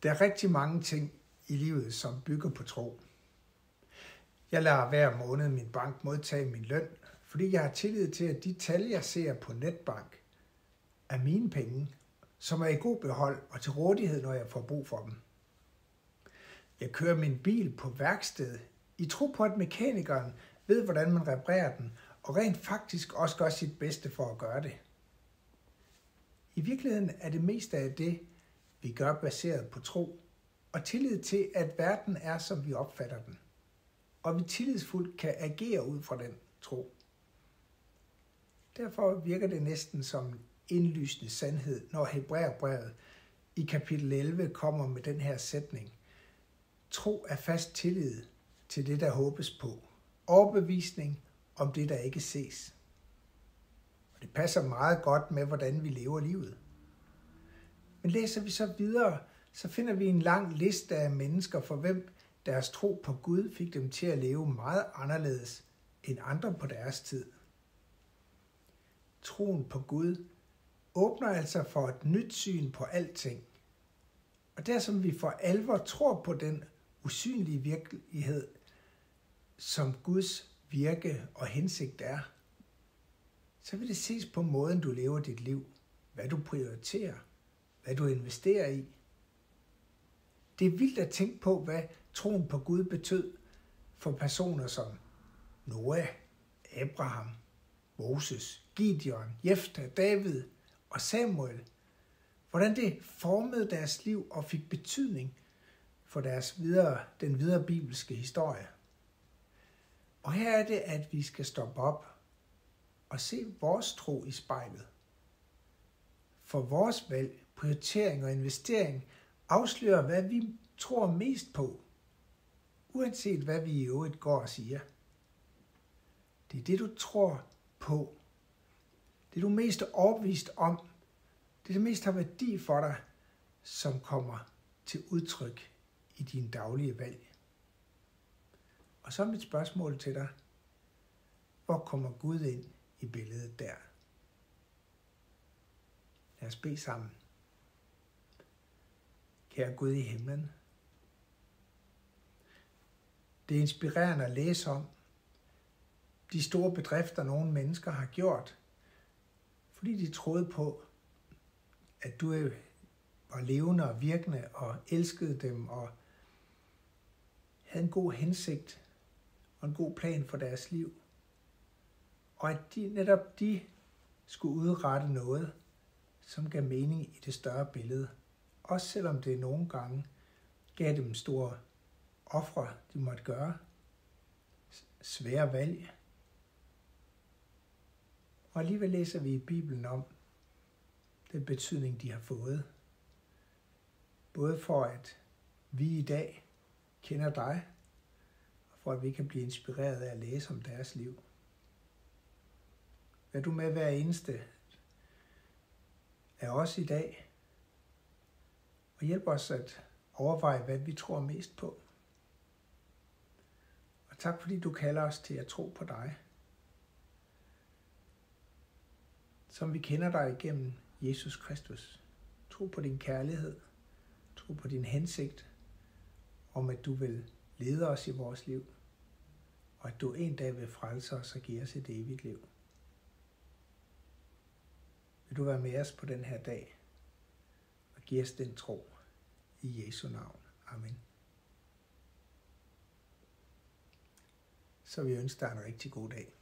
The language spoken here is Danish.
Der er rigtig mange ting i livet, som bygger på tro. Jeg lader hver måned min bank modtage min løn, fordi jeg har tillid til, at de tal, jeg ser på netbank, er mine penge, som er i god behold og til rådighed, når jeg får brug for dem. Jeg kører min bil på værksted i tro på, at mekanikeren ved, hvordan man reparerer den, og rent faktisk også gør sit bedste for at gøre det. I virkeligheden er det meste af det, vi gør, baseret på tro og tillid til, at verden er, som vi opfatter den, og vi tillidsfuldt kan agere ud fra den tro. Derfor virker det næsten som en indlysende sandhed, når Hebræerbrevet i kapitel 11 kommer med den her sætning. Tro er fast tillid til det, der håbes på. Overbevisning om det, der ikke ses. Og det passer meget godt med, hvordan vi lever livet. Men læser vi så videre, så finder vi en lang liste af mennesker, for hvem deres tro på Gud fik dem til at leve meget anderledes end andre på deres tid. Troen på Gud åbner altså for et nyt syn på alting. Og der som vi for alvor tror på den usynlige virkelighed, som Guds virke og hensigt er, så vil det ses på måden, du lever dit liv, hvad du prioriterer, hvad du investerer i. Det er vildt at tænke på, hvad troen på Gud betød for personer som Noah, Abraham, Moses, Gideon, Jefta, David og Samuel. Hvordan det formede deres liv og fik betydning for den videre bibelske historie. Og her er det, at vi skal stoppe op og se vores tro i spejlet. For vores valg, prioritering og investering afslører, hvad vi tror mest på, uanset hvad vi i øvrigt går og siger. Det er det, du tror på. Det du mest er overbevist om. Det der mest har værdi for dig, som kommer til udtryk i dine daglige valg. Og så er mit spørgsmål til dig. Hvor kommer Gud ind i billedet der? Lad os bede sammen. Kære Gud i himlen. Det er inspirerende at læse om de store bedrifter, nogle mennesker har gjort, fordi de troede på, at du var levende og virkende og elskede dem og havde en god hensigt og en god plan for deres liv. Og at netop de skulle udrette noget, som gav mening i det større billede. Også selvom det nogle gange gav dem store ofre, de måtte gøre. Svære valg. Og alligevel læser vi i Bibelen om den betydning, de har fået. Både for at vi i dag kender dig, og for at vi kan blive inspireret af at læse om deres liv. Vær du med hver eneste af os i dag, og hjælp os at overveje, hvad vi tror mest på. Og tak fordi du kalder os til at tro på dig, som vi kender dig igennem Jesus Kristus. Tro på din kærlighed, tro på din hensigt, om at du vil lede os i vores liv, og at du en dag vil frelse os og give os et evigt liv. Vil du være med os på den her dag, og give os den tro i Jesu navn. Amen. Så vi ønsker dig en rigtig god dag.